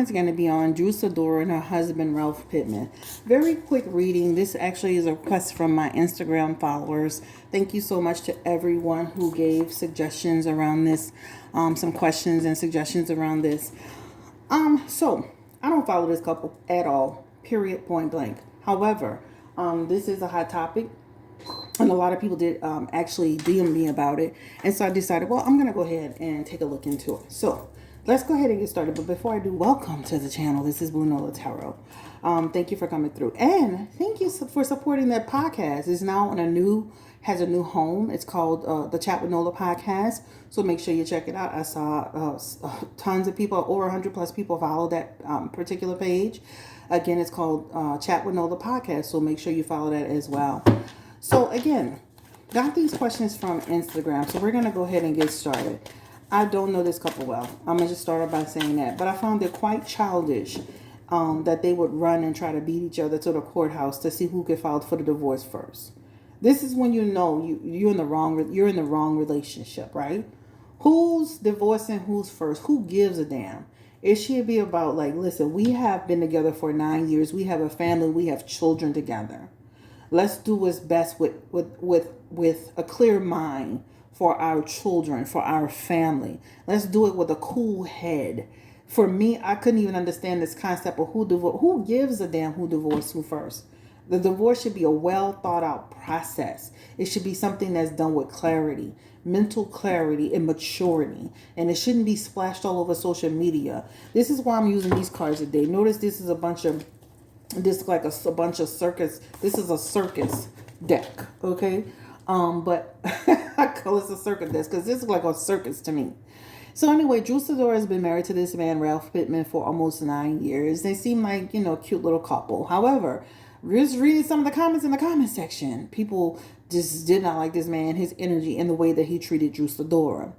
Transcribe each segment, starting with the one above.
is going to be on Drew Sidora and her husband, Ralph Pittman. Very quick reading. This actually is a request from my Instagram followers. Thank you so much to everyone who gave suggestions around this, some questions and suggestions around this. So I don't follow this couple at all, period, point blank. However, this is a hot topic. And a lot of people did actually DM me about it. And so I decided, well, I'm going to go ahead and take a look into it. So let's go ahead and get started. But before I do, welcome to the channel. This is Blue Nola Tarot. Thank you for coming through. And thank you for supporting that podcast. It's now has a new home. It's called the Chat with Nola podcast. So make sure you check it out. I saw tons of people, over 100 plus people follow that particular page. Again, it's called Chat with Nola podcast. So make sure you follow that as well. So again, got these questions from Instagram. So we're going to go ahead and get started. I don't know this couple well. I'm going to just start off by saying that. But I found it quite childish that they would run and try to beat each other to the courthouse to see who could file for the divorce first. This is when you know you're in the wrong relationship, right? Who's divorcing who's first? Who gives a damn? It should be about like, listen, we have been together for 9 years. We have a family. We have children together. Let's do what's best with a clear mind for our children, for our family. Let's do it with a cool head. For me, I couldn't even understand this concept of who gives a damn who divorced who first. The divorce should be a well thought out process. It should be something that's done with clarity, mental clarity and maturity. And it shouldn't be splashed all over social media. This is why I'm using these cards today. Notice this is a bunch of circus. This is a circus deck, okay? But I call this a circus deck because this is like a circus to me. So anyway, Drew Sidora has been married to this man, Ralph Pittman, for almost 9 years. They seem like, a cute little couple. However, just reading some of the comments in the comment section, people just did not like this man, his energy, and the way that he treated Drew Sidora.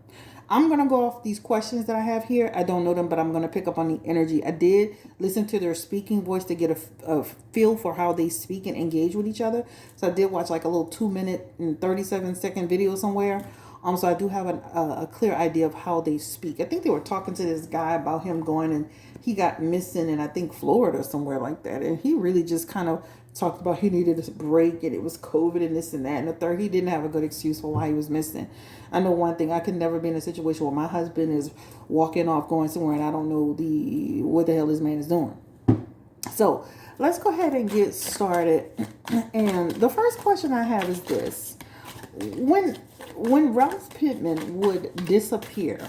I'm going to go off these questions that I have here. I don't know them, but I'm going to pick up on the energy. I did listen to their speaking voice to get a feel for how they speak and engage with each other. So I did watch like a little 2-minute and 37-second video somewhere. So I do have a clear idea of how they speak. I think they were talking to this guy about him going and he got missing in, I think, Florida or somewhere like that. And he really just kind of talked about he needed a break and it was COVID and this and that. And the third, he didn't have a good excuse for why he was missing. I know one thing, I could never be in a situation where my husband is walking off going somewhere and I don't know what the hell this man is doing. So let's go ahead and get started. And the first question I have is this. When Ralph Pittman would disappear,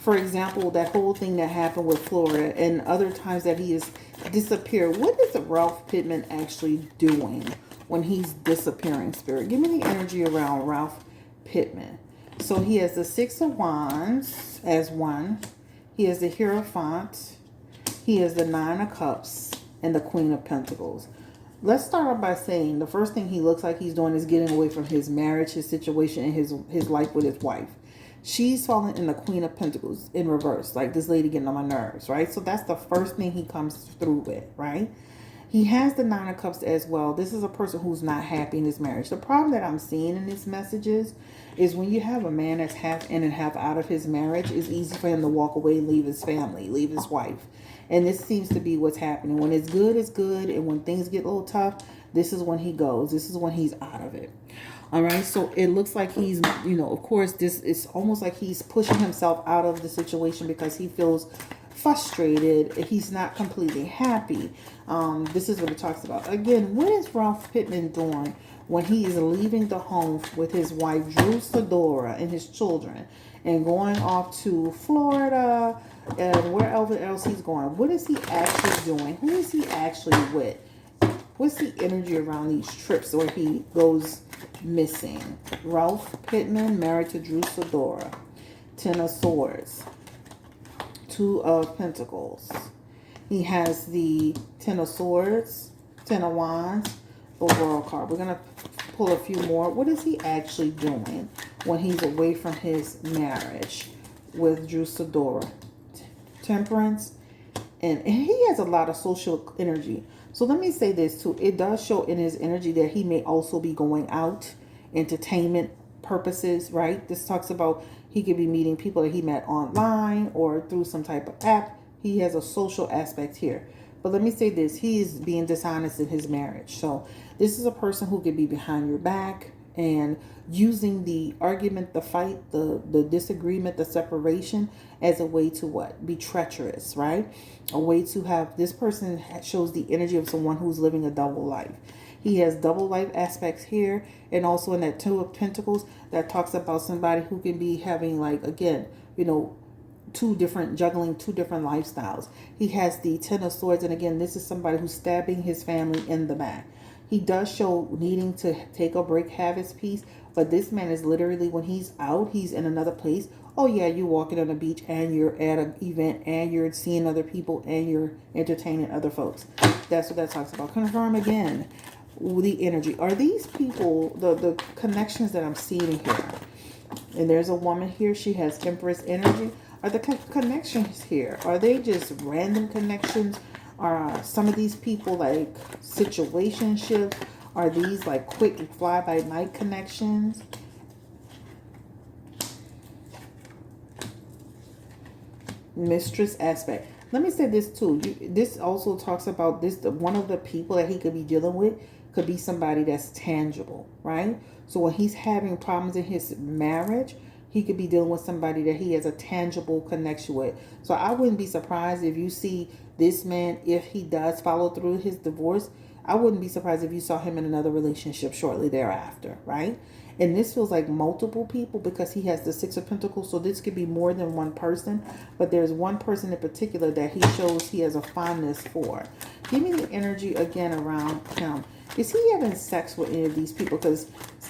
for example, that whole thing that happened with Florida and other times that he has disappeared, what is Ralph Pittman actually doing when he's disappearing, Spirit? Give me the energy around Ralph Pittman. So he has the Six of Wands as one. He has the Hierophant. He has the Nine of Cups and the Queen of Pentacles. Let's start off by saying the first thing he looks like he's doing is getting away from his marriage, his situation, and his life with his wife. She's falling in the Queen of Pentacles in reverse, like this lady getting on my nerves, right? So that's the first thing he comes through with, right? He has the Nine of Cups as well. This is a person who's not happy in his marriage. The problem that I'm seeing in these messages is when you have a man that's half in and half out of his marriage, it's easy for him to walk away, leave his family, leave his wife. And this seems to be what's happening. When it's good, it's good. And when things get a little tough, this is when he goes. This is when he's out of it. All right. So it looks like he's, of course, this is almost like he's pushing himself out of the situation because he feels frustrated. He's not completely happy. This is what it talks about. Again, what is Ralph Pittman doing when he is leaving the home with his wife, Drew Sidora, and his children and going off to Florida and wherever else he's going? What is he actually doing? Who is he actually with? What's the energy around these trips where he goes missing? Ralph Pittman, married to Drew Sidora. Ten of Swords. Two of Pentacles. He has the Ten of Swords, Ten of Wands, the World card. We're going to pull a few more. What is he actually doing when he's away from his marriage with Drew Sidora? Temperance. And he has a lot of social energy. So let me say this too. It does show in his energy that he may also be going out, entertainment purposes, right? This talks about he could be meeting people that he met online or through some type of app. he has a social aspect here. But let me say this, he is being dishonest in his marriage. So this is a person who could be behind your back and using the argument, the fight, the disagreement, the separation as a way to what? Be treacherous, right? A way to have, this person shows the energy of someone who's living a double life. He has double life aspects here, and also in that Two of Pentacles that talks about somebody who can be having, like, again, you know, juggling two different lifestyles. He has the Ten of Swords, and again, this is somebody who's stabbing his family in the back. He does show needing to take a break, have his peace, but this man is literally, when he's out, he's in another place. Oh yeah, you're walking on the beach and you're at an event and you're seeing other people and you're entertaining other folks. That's what that talks about. Confirm again the energy. Are these people, the connections that I'm seeing here? And there's a woman here, she has Empress energy. Are the connections here, are they just random connections? Are some of these people like situationships? Are these like quick fly-by-night connections? Mistress aspect. Let me say this too. This also talks about this. One of the people that he could be dealing with could be somebody that's tangible, right? So when he's having problems in his marriage, he could be dealing with somebody that he has a tangible connection with. So I wouldn't be surprised if you see this man, if he does follow through his divorce, I wouldn't be surprised if you saw him in another relationship shortly thereafter, right? And this feels like multiple people because he has the Six of Pentacles. So this could be more than one person, but there's one person in particular that he shows he has a fondness for. Give me the energy again around him. Is he having sex with any of these people? Because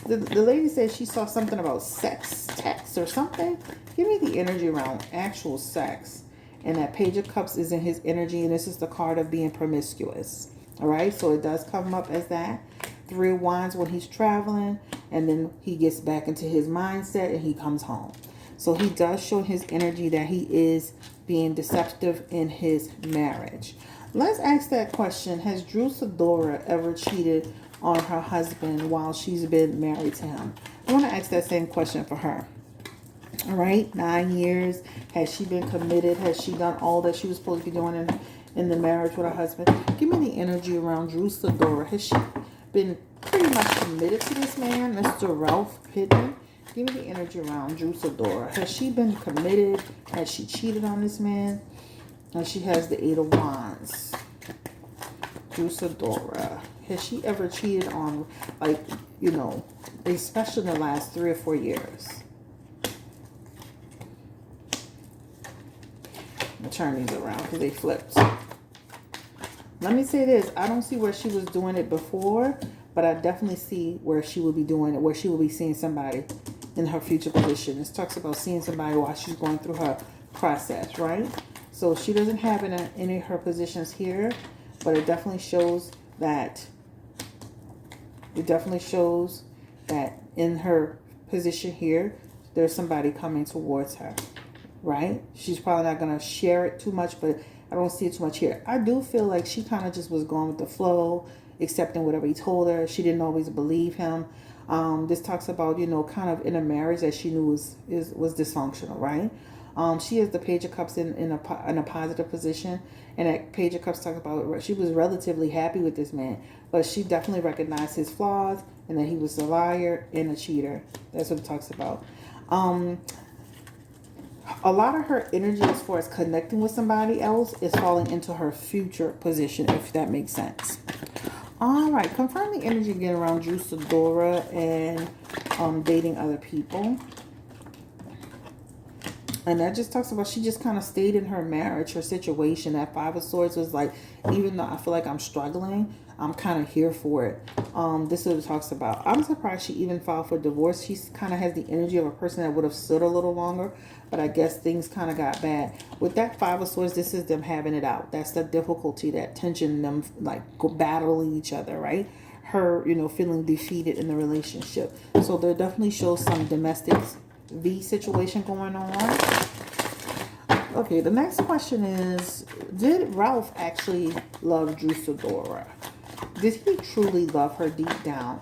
the lady said she saw something about sex, text or something. Give me the energy around actual sex. And that Page of Cups is in his energy. And this is the card of being promiscuous. All right. So it does come up as that. Three of Wands when he's traveling. And then he gets back into his mindset and he comes home. So he does show his energy that he is being deceptive in his marriage. Let's ask that question. Has Sidora ever cheated on her husband while she's been married to him? I want to ask that same question for her. All right, 9 years. Has she been committed? Has she done all that she was supposed to be doing in the marriage with her husband? Give me the energy around Sidora. Has she been pretty much committed to this man, Mr. Ralph Pittman? Give me the energy around Sidora. Has she been committed? Has she cheated on this man? And she has the Eight of Wands. Sidora. Has she ever cheated on, like, you know, especially in the last 3 or 4 years? I'm turning these around because they flipped. Let me say this. I don't see where she was doing it before, but I definitely see where she will be doing it, where she will be seeing somebody in her future position. This talks about seeing somebody while she's going through her process, right? So she doesn't have any of her positions here, but it definitely shows that in her position here, there's somebody coming towards her, right? She's probably not going to share it too much, but I don't see it too much here. I do feel like she kind of just was going with the flow, accepting whatever he told her. She didn't always believe him. This talks about, you know, kind of in a marriage that she knew was dysfunctional, right? She has the Page of Cups in a positive position. And that Page of Cups talks about she was relatively happy with this man. But she definitely recognized his flaws and that he was a liar and a cheater. That's what it talks about. A lot of her energy as far as connecting with somebody else is falling into her future position, if that makes sense. All right. Confirm the energy again around Sidora and dating other people. And that just talks about she just kind of stayed in her marriage, her situation. That Five of Swords was like, even though I feel like I'm struggling, I'm kind of here for it. This is what it talks about. I'm surprised she even filed for divorce. She kind of has the energy of a person that would have stood a little longer, but I guess things kind of got bad. With that Five of Swords, this is them having it out. That's the difficulty, that tension, them like battling each other, right? Her, you know, feeling defeated in the relationship. So there definitely shows some domestic V situation going on. Okay, the next question is, did Ralph actually love Sidora? Did he truly love her deep down?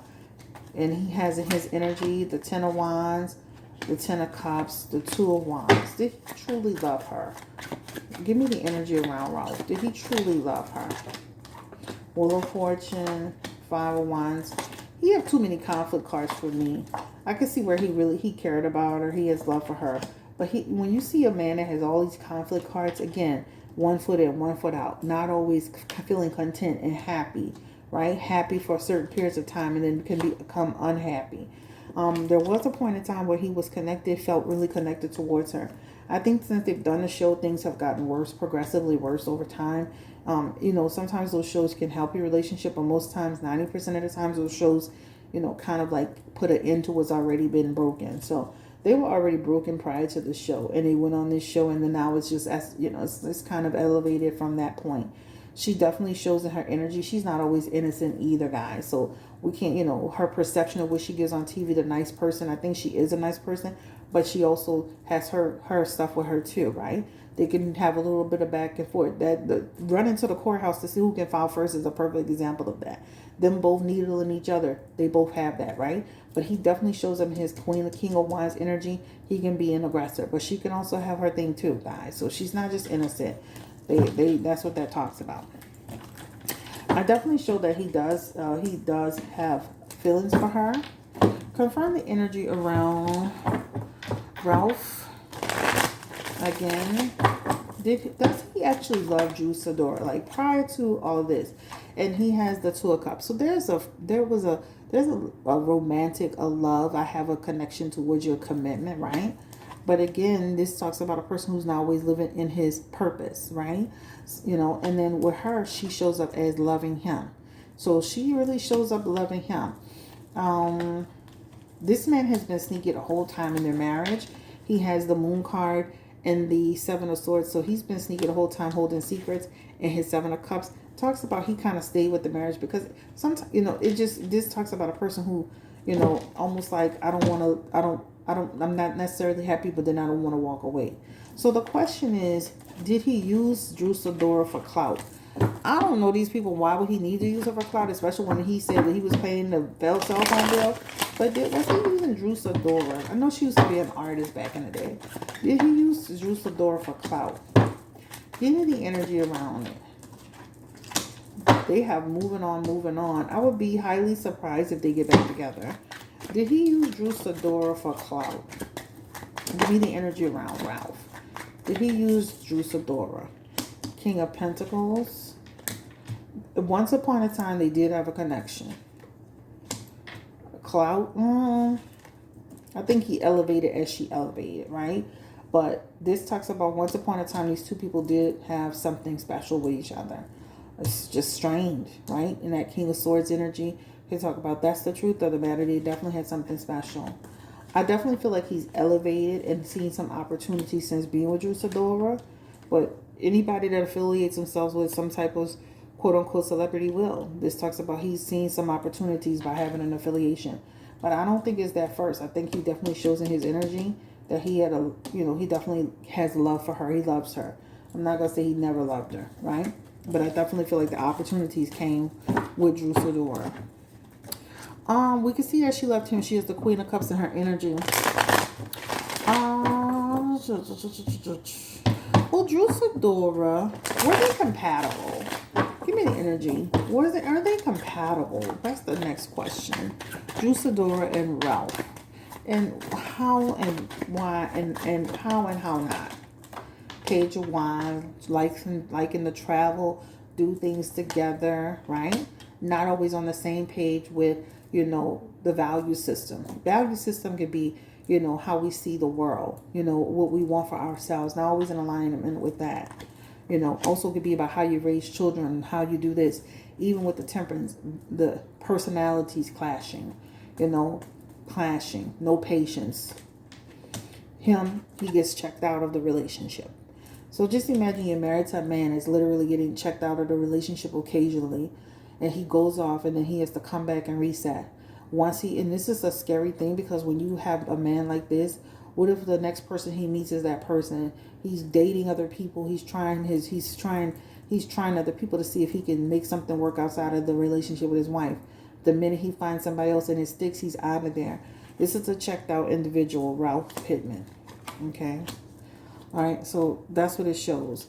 And he has in his energy the Ten of Wands, the Ten of Cups, the Two of Wands. Did he truly love her? Give me the energy around Ralph. Did he truly love her? Wheel of Fortune, Five of Wands. He have too many conflict cards for me. I can see where he cared about her. He has love for her. But when you see a man that has all these conflict cards, again, one foot in, one foot out, not always feeling content and happy, right? Happy for certain periods of time and then can become unhappy. There was a point in time where he was connected, felt really connected towards her. I think since they've done the show, things have gotten worse, progressively worse over time. Sometimes those shows can help your relationship, but most times, 90% of the times, those shows, kind of like put an end to what's already been broken. So they were already broken prior to the show, and they went on this show, and then now it's just, as it's kind of elevated from that point. She definitely shows in her energy. She's not always innocent either, guys. So we can't, her perception of what she gives on TV, the nice person. I think she is a nice person, but she also has her stuff with her too, right? They can have a little bit of back and forth. The run into the courthouse to see who can file first is a perfect example of that. Them both needling each other. They both have that, right? But he definitely shows them his Queen, the King of Wands energy. He can be an aggressor, but she can also have her thing too, guys. So she's not just innocent. That's what that talks about. I definitely show that he does have feelings for her. Confirm the energy around Ralph. Again, does he actually love Sidora? Like prior to all of this, and he has the Two of Cups. So there's a romantic, a love. I have a connection towards your commitment, right? But again, this talks about a person who's not always living in his purpose, right? And then with her, she shows up as loving him. So she really shows up loving him. This man has been sneaky the whole time in their marriage. He has the Moon card and the Seven of Swords. So he's been sneaky the whole time, holding secrets. And his Seven of Cups talks about he kind of stayed with the marriage because sometimes, this talks about a person who, almost like, I'm not necessarily happy, but then I don't want to walk away. So the question is, did he use Sidora for clout? I don't know these people. Why would he need to use her for clout, especially when he said that he was paying the cell phone bill? But was he using Sidora? I know she used to be an artist back in the day. Did he use Sidora for clout? Give me the energy around it. They have moving on. I would be highly surprised if they get back together. Did he use Sidora for clout? Give me the energy around Ralph. Did he use Sidora? King of Pentacles. Once upon a time, they did have a connection. Clout. I think he elevated as she elevated, right? But this talks about once upon a time, these two people did have something special with each other. It's just strange, right? In that King of Swords energy, they talk about that's the truth of the matter. They definitely had something special. I definitely feel like he's elevated and seen some opportunities since being with Sidora. But anybody that affiliates themselves with some type of quote-unquote celebrity will. This talks about he's seen some opportunities by having an affiliation. But I don't think it's that first. I think he definitely shows in his energy that he had he definitely has love for her. He loves her. I'm not going to say he never loved her, right? But I definitely feel like the opportunities came with Sidora. We can see that she loved him. She is the Queen of Cups in her energy. Well, Sidora, were they compatible? Give me the energy. Are they compatible? That's the next question. Sidora and Ralph. And how and why and how not. Page of Wands, liking to travel, do things together, right? Not always on the same page with, the value system. Value system could be, how we see the world, what we want for ourselves, not always in alignment with that. Also could be about how you raise children, how you do this, even with the temperance, the personalities clashing, clashing, no patience. He gets checked out of the relationship. So just imagine you're married to a man that's literally getting checked out of the relationship occasionally, and he goes off and then he has to come back and reset. And this is a scary thing because when you have a man like this, what if the next person he meets is that person? He's dating other people. He's trying other people to see if he can make something work outside of the relationship with his wife. The minute he finds somebody else and it sticks, he's out of there. This is a checked out individual, Ralph Pittman. Okay. All right. So that's what it shows.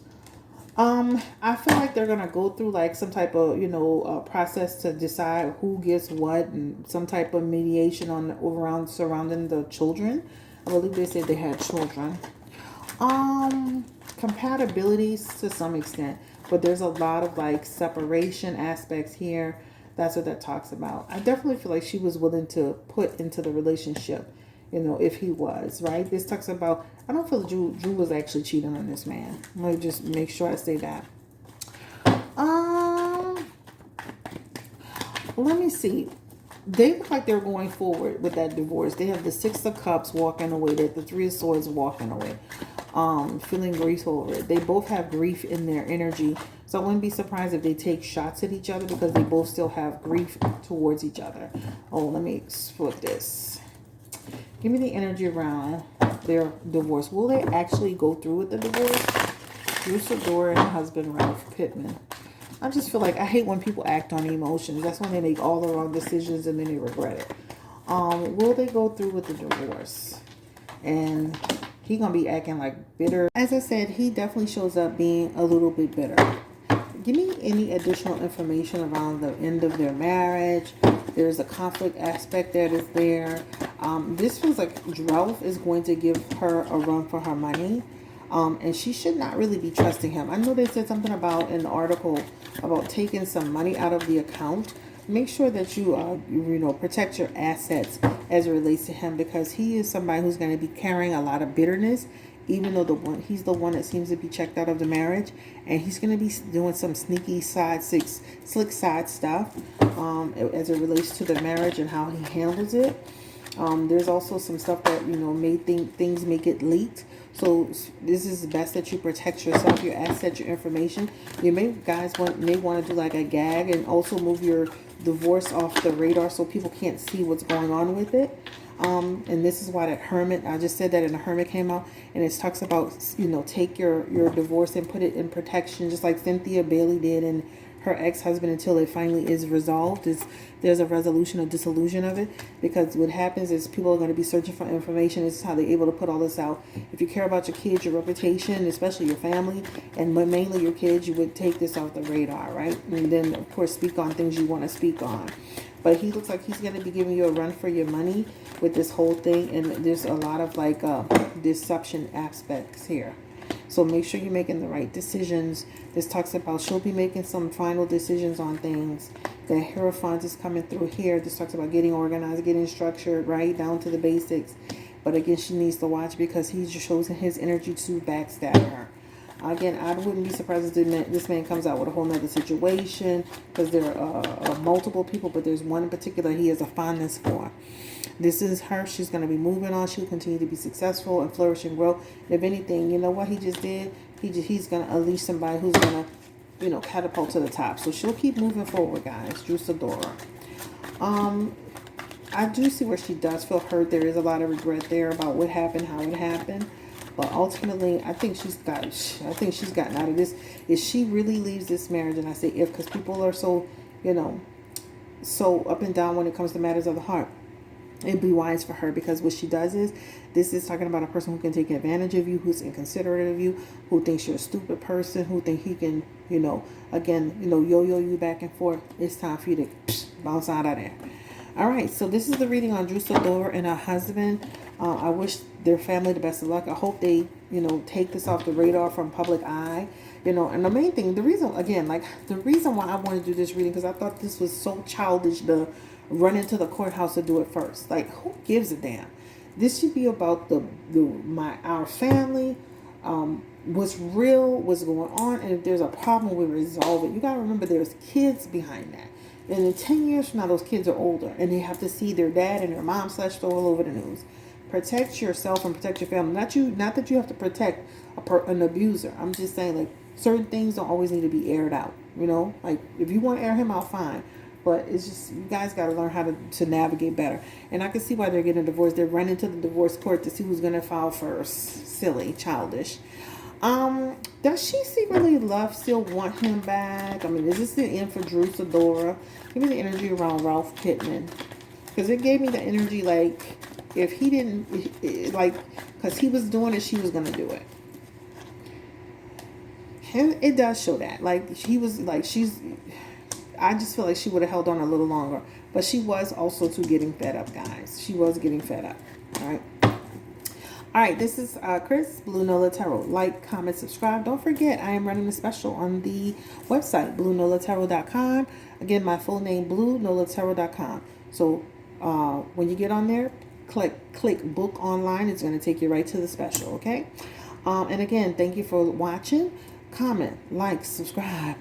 I feel like they're gonna go through like some type of, process to decide who gets what, and some type of mediation on around surrounding the children. I believe they said they had children. Compatibilities to some extent, but there's a lot of like separation aspects here. That's what that talks about. I definitely feel like she was willing to put into the relationship, if he was, right. This talks about, I don't feel Drew was actually cheating on this man. Let me just make sure I say that. Um, Let me see. They look like they're going forward with that divorce. They have the Six of Cups walking away. They have the Three of Swords walking away. Feeling grief over it. They both have grief in their energy. So I wouldn't be surprised if they take shots at each other because they both still have grief towards each other. Oh, let me split this. Give me the energy around their divorce. Will they actually go through with the divorce? Sidora and her husband, Ralph Pittman. I just feel like I hate when people act on emotions. That's when they make all the wrong decisions and then they regret it. Will they go through with the divorce? And he gonna be acting like bitter. As I said, he definitely shows up being a little bit bitter. Give me any additional information around the end of their marriage. There's a conflict aspect that is there. This feels like Ralph is going to give her a run for her money. And she should not really be trusting him. I know they said something about in the article about taking some money out of the account. Make sure that you protect your assets as it relates to him, because he is somebody who's going to be carrying a lot of bitterness, even though he's the one that seems to be checked out of the marriage, and he's going to be doing some sneaky slick side stuff as it relates to the marriage and how he handles it. There's also some stuff that may think things may get leaked. So this is best that you protect yourself, your assets, your information. You may want to do like a gag and also move your divorce off the radar so people can't see what's going on with it. And this is why that Hermit, I just said that, and the Hermit came out, and it talks about take your divorce and put it in protection, just like Cynthia Bailey did and her ex-husband, until it finally is resolved. There's a resolution or dissolution of it, because what happens is people are going to be searching for information. This is how they're able to put all this out. If you care about your kids, your reputation, especially your family, and mainly your kids, you would take this off the radar, right? And then of course speak on things you want to speak on. But he looks like he's going to be giving you a run for your money with this whole thing, and there's a lot of like deception aspects here. So make sure you're making the right decisions. This talks about she'll be making some final decisions on things. The Hierophant is coming through here. This talks about getting organized, getting structured, right down to the basics. But again, she needs to watch, because he's just chosen his energy to backstab her. Again, I wouldn't be surprised if this man comes out with a whole nother situation, because there are multiple people, but there's one in particular he has a fondness for. This is her. She's going to be moving on. She'll continue to be successful and flourish and grow. And if anything, you know what he just did? He's going to unleash somebody who's going to, catapult to the top. So she'll keep moving forward, guys. Drew Sidora. I do see where she does feel hurt. There is a lot of regret there about what happened, how it happened. But ultimately, I think she's gotten out of this. If she really leaves this marriage, and I say if, because people are so, so up and down when it comes to matters of the heart. It'd be wise for her, because what she does is, this is talking about a person who can take advantage of you, who's inconsiderate of you, who thinks you're a stupid person, who think he can, yo-yo you back and forth. It's time for you to bounce out of there. All right, so this is the reading on Drew Sidora and her husband. I wish their family the best of luck. I hope they, take this off the radar from public eye. And the main thing, the reason why I want to do this reading, because I thought this was so childish to run into the courthouse to do it first. Like, who gives a damn? This should be about our family, what's real, what's going on, and if there's a problem, we resolve it. You gotta remember, there's kids behind that. And in 10 years from now, those kids are older, and they have to see their dad and their mom slashed all over the news. Protect yourself and protect your family. Not that you have to protect an abuser. I'm just saying, like, certain things don't always need to be aired out. Like, if you want to air him out, fine. But it's just, you guys got to learn how to navigate better. And I can see why they're getting a divorce. They're running to the divorce court to see who's going to file first. Silly, childish. Does she secretly still want him back? I mean, is this the end for Drew Sidora? Give me the energy around Ralph Pittman. Because it gave me the energy, like, if he didn't, because he was doing it, she was going to do it. it does show that. Like, he was like, I just feel like she would have held on a little longer. But she was also too getting fed up, guys. She was getting fed up. All right. All right, this is Chris, Blue Nola Tarot. Like, comment, subscribe. Don't forget, I am running a special on the website, BlueNolaTarot.com. Again, my full name, BlueNolaTarot.com. So when you get on there, click book online. It's going to take you right to the special, okay? And again, thank you for watching. Comment, like, subscribe.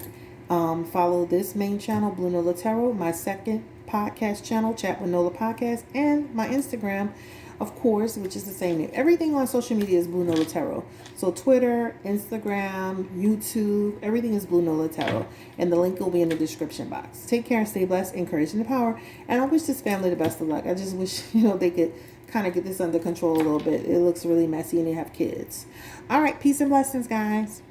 Follow this main channel, Blue Nola Tarot, my second podcast channel, Chat with Nola Podcast, and my Instagram, of course, which is the same name. Everything on social media is Blue Nola Tarot. So Twitter, Instagram, YouTube, everything is Blue Nola Tarot. And the link will be in the description box. Take care and stay blessed, encouraged, and empowered. And I wish this family the best of luck. I just wish, they could kind of get this under control a little bit. It looks really messy and they have kids. All right, peace and blessings, guys.